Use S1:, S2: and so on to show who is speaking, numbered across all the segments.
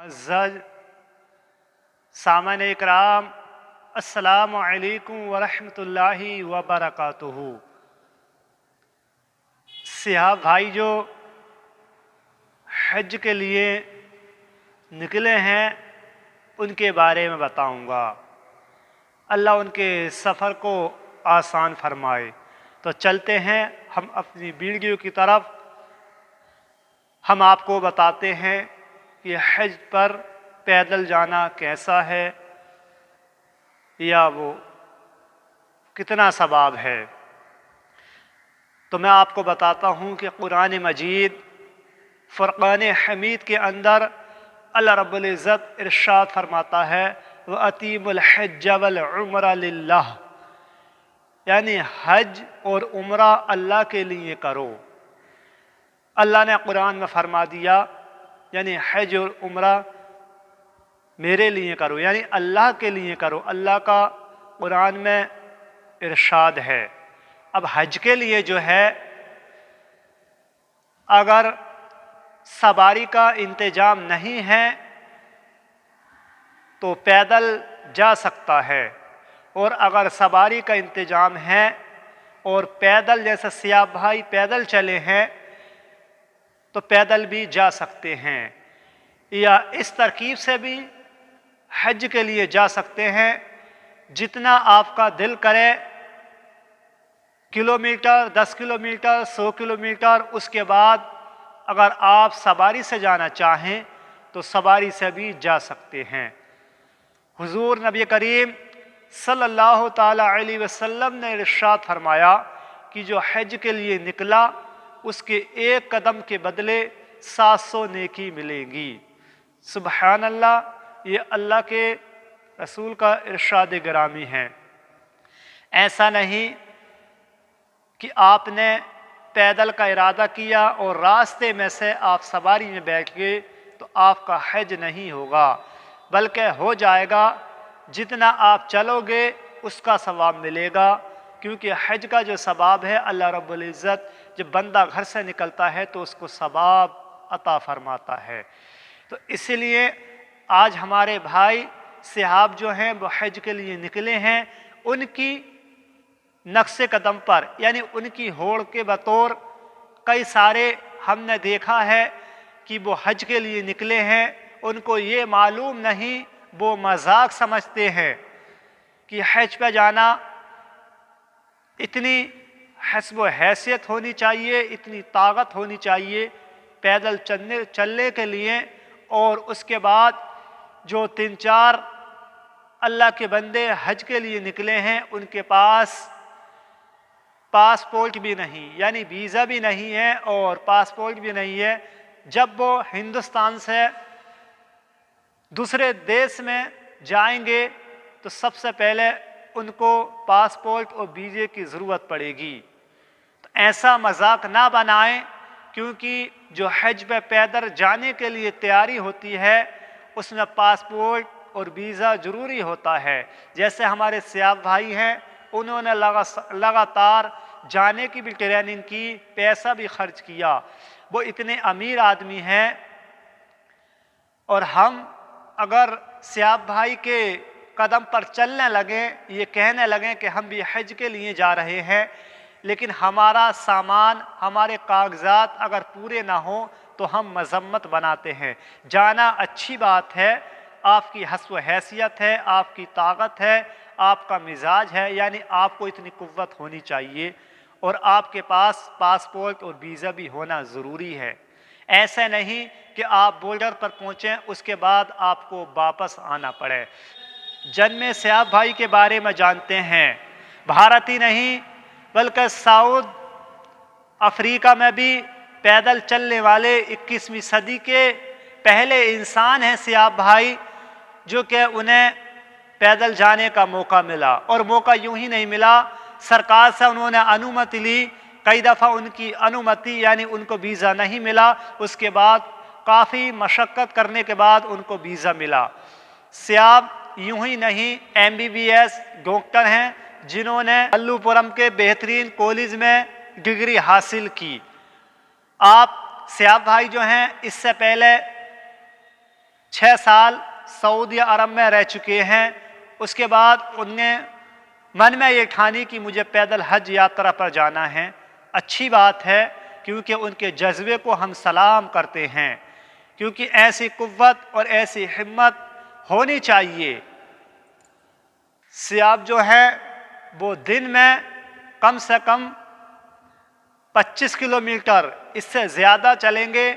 S1: मुअज़्ज़ज़ सामईन इकराम, अस्सलामु अलैकुम वरहमतुल्लाहि वबरकातुहू। सियाह भाई जो हज के लिए निकले हैं उनके बारे में बताऊंगा। अल्लाह उनके सफ़र को आसान फरमाए। तो चलते हैं हम अपनी वीडियो की तरफ। हम आपको बताते हैं कि हज पर पैदल जाना कैसा है या वो कितना सवाब है। तो मैं आपको बताता हूँ कि कुरान मजीद फ़ुरक़ान हमीद के अंदर अल्लाह रब्बुल इज़्ज़त इरशाद फरमाता है, व अतीमुल हज्ज वल उम्रा लिल्लाह, यानी हज और उम्रा अल्लाह के लिए करो। अल्लाह ने कुरान में फरमा दिया, यानी हज और उम्रा मेरे लिए करो, यानी अल्लाह के लिए करो। अल्लाह का कुरान में इरशाद है। अब हज के लिए जो है, अगर सवारी का इंतजाम नहीं है तो पैदल जा सकता है, और अगर सवारी का इंतजाम है और पैदल, जैसे सियाह भाई पैदल चले हैं, तो पैदल भी जा सकते हैं, या इस तरकीब से भी हज के लिए जा सकते हैं। जितना आपका दिल करे, किलोमीटर, 10 किलोमीटर, 100 किलोमीटर, उसके बाद अगर आप सवारी से जाना चाहें तो सवारी से भी जा सकते हैं। हुजूर नबी करीम सल्लल्लाहु ताला अलैहि वसल्लम ने इरशाद फरमाया कि जो हज के लिए निकला उसके एक कदम के बदले 700 नेकी मिलेगी। सुबहान अल्लाह, ये अल्लाह के रसूल का इरशाद गिरामी है। ऐसा नहीं कि आपने पैदल का इरादा किया और रास्ते में से आप सवारी में बैठ गए तो आपका हज नहीं होगा, बल्कि हो जाएगा। जितना आप चलोगे उसका सवाब मिलेगा, क्योंकि हज का जो सवाब है, अल्लाह रब्बुल इज़्ज़त जब बंदा घर से निकलता है तो उसको सवाब अता फरमाता है। तो इसलिए आज हमारे भाई सिहाब जो हैं वो हज के लिए निकले हैं, उनकी नक्शे कदम पर, यानी उनकी होड़ के बतौर कई सारे हमने देखा है कि वो हज के लिए निकले हैं। उनको ये मालूम नहीं, वो मजाक समझते हैं कि हज पे जाना इतनी हस्ब हैसियत होनी चाहिए, इतनी ताकत होनी चाहिए पैदल चलने के लिए। और उसके बाद जो 3-4 अल्लाह के बंदे हज के लिए निकले हैं, उनके पास पासपोर्ट भी नहीं, यानी वीज़ा भी नहीं है और पासपोर्ट भी नहीं है। जब वो हिंदुस्तान से दूसरे देश में जाएंगे तो सबसे पहले उनको पासपोर्ट और वीज़े की ज़रूरत पड़ेगी। तो ऐसा मजाक ना बनाएं, क्योंकि जो हज पे पैदल जाने के लिए तैयारी होती है उसमें पासपोर्ट और वीज़ा ज़रूरी होता है। जैसे हमारे सियाह भाई हैं, उन्होंने लगातार जाने की भी ट्रेनिंग की, पैसा भी खर्च किया। वो इतने अमीर आदमी हैं, और हम अगर सियाह भाई के कदम पर चलने लगें, ये कहने लगें कि हम भी हज के लिए जा रहे हैं, लेकिन हमारा सामान, हमारे कागजात अगर पूरे ना हो तो हम मजम्मत बनाते हैं। जाना अच्छी बात है, आपकी हस्ब हैसियत है, आपकी ताकत है, आपका मिजाज है, यानी आपको इतनी कुव्वत होनी चाहिए, और आपके पास पासपोर्ट और वीज़ा भी होना ज़रूरी है। ऐसे नहीं कि आप बॉर्डर पर पहुँचें उसके बाद आपको वापस आना पड़े। जन्मे सियाह भाई के बारे में जानते हैं, भारत ही नहीं बल्कि साउथ अफ्रीका में भी पैदल चलने वाले 21वीं सदी के पहले इंसान हैं सियाह भाई, जो कि उन्हें पैदल जाने का मौका मिला। और मौका यूं ही नहीं मिला, सरकार से उन्होंने अनुमति ली। कई दफ़ा उनकी अनुमति, यानी उनको वीज़ा नहीं मिला, उसके बाद काफ़ी मशक्क़त करने के बाद उनको वीज़ा मिला। सियाब यूं ही नहीं, MBBS डॉक्टर हैं जिन्होंने मल्लुपुरम के बेहतरीन कॉलेज में डिग्री हासिल की। आप सियाब भाई जो हैं, इससे पहले 6 साल सऊदी अरब में रह चुके हैं। उसके बाद उनने मन में ये ठानी कि मुझे पैदल हज यात्रा पर जाना है। अच्छी बात है, क्योंकि उनके जज्बे को हम सलाम करते हैं, क्योंकि ऐसी कुव्वत और ऐसी हिम्मत होनी चाहिए। सियाब जो है वो दिन में कम से कम 25 किलोमीटर, इससे ज़्यादा चलेंगे,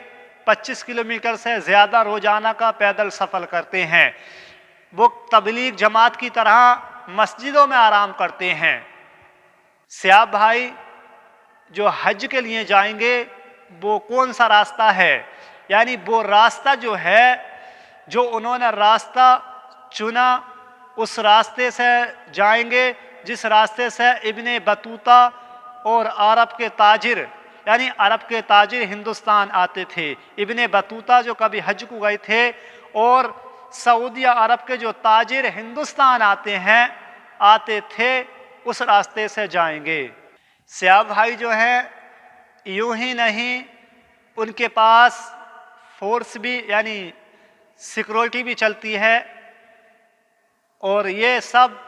S1: 25 किलोमीटर से ज़्यादा रोज़ाना का पैदल सफ़र करते हैं। वो तबलीग जमात की तरह मस्जिदों में आराम करते हैं। सियाब भाई जो हज के लिए जाएंगे वो कौन सा रास्ता है, यानी वो रास्ता जो है, जो उन्होंने रास्ता चुना उस रास्ते से जाएंगे जिस रास्ते से इब्ने बतूता और अरब के ताजिर, यानी अरब के ताजिर हिंदुस्तान आते थे। इब्ने बतूता जो कभी हज को गए थे, और सऊदी अरब के जो ताजिर हिंदुस्तान आते थे, उस रास्ते से जाएंगे। सियाब भाई जो हैं यूं ही नहीं, उनके पास फोर्स भी यानी सिक्योरिटी भी चलती है, और ये सब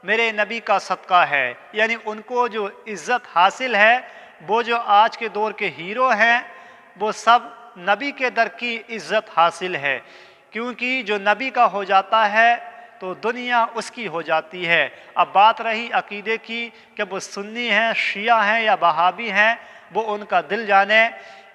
S1: मेरे नबी का सदका है। यानी उनको जो इज़्ज़त हासिल है, वो जो आज के दौर के हीरो हैं, वो सब नबी के दर की इज़्ज़त हासिल है, क्योंकि जो नबी का हो जाता है तो दुनिया उसकी हो जाती है। अब बात रही अकीदे की कि वो सुन्नी हैं, शिया हैं या वहाबी हैं, वो उनका दिल जाने,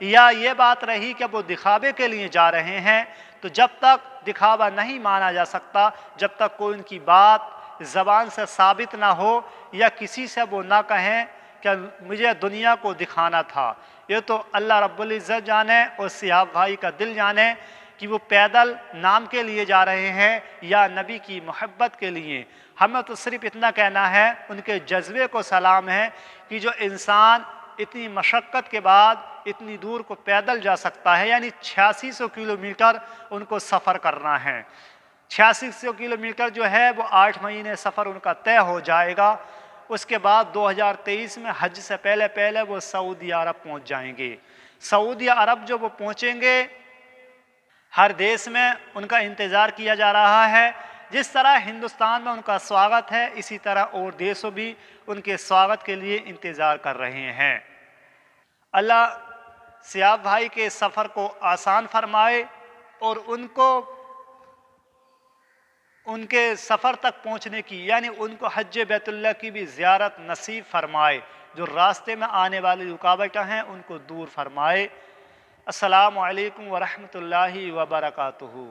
S1: या ये बात रही कि वो दिखावे के लिए जा रहे हैं, तो जब तक दिखावा नहीं माना जा सकता, जब तक कोई उनकी बात ज़बान से साबित ना हो या किसी से वो ना कहें कि मुझे दुनिया को दिखाना था। ये तो अल्लाह रब्बुल इज़्ज़त जाने और सियाब भाई का दिल जाने कि वो पैदल नाम के लिए जा रहे हैं या नबी की मोहब्बत के लिए। हमें तो सिर्फ इतना कहना है, उनके जज्बे को सलाम है कि जो इंसान इतनी मशक्क़त के बाद इतनी दूर को पैदल जा सकता है, यानी 8600 किलोमीटर उनको सफ़र करना है। 8600 किलोमीटर जो है वो 8 महीने सफ़र उनका तय हो जाएगा। उसके बाद 2023 में हज से पहले वो सऊदी अरब पहुंच जाएंगे। सऊदी अरब जो वो पहुंचेंगे, हर देश में उनका इंतज़ार किया जा रहा है। जिस तरह हिंदुस्तान में उनका स्वागत है, इसी तरह और देशों भी उनके स्वागत के लिए इंतज़ार कर रहे हैं। अल्लाह सियाब भाई के सफ़र को आसान फरमाए और उनको उनके सफ़र तक पहुँचने की, यानी उनको हज बैतुल्लाह की भी ज़ियारत नसीब फरमाए। जो रास्ते में आने वाली रुकावटें हैं उनको दूर फरमाए। अस्सलामु अलैकुम व रहमतुल्लाहि व बरकातुहू।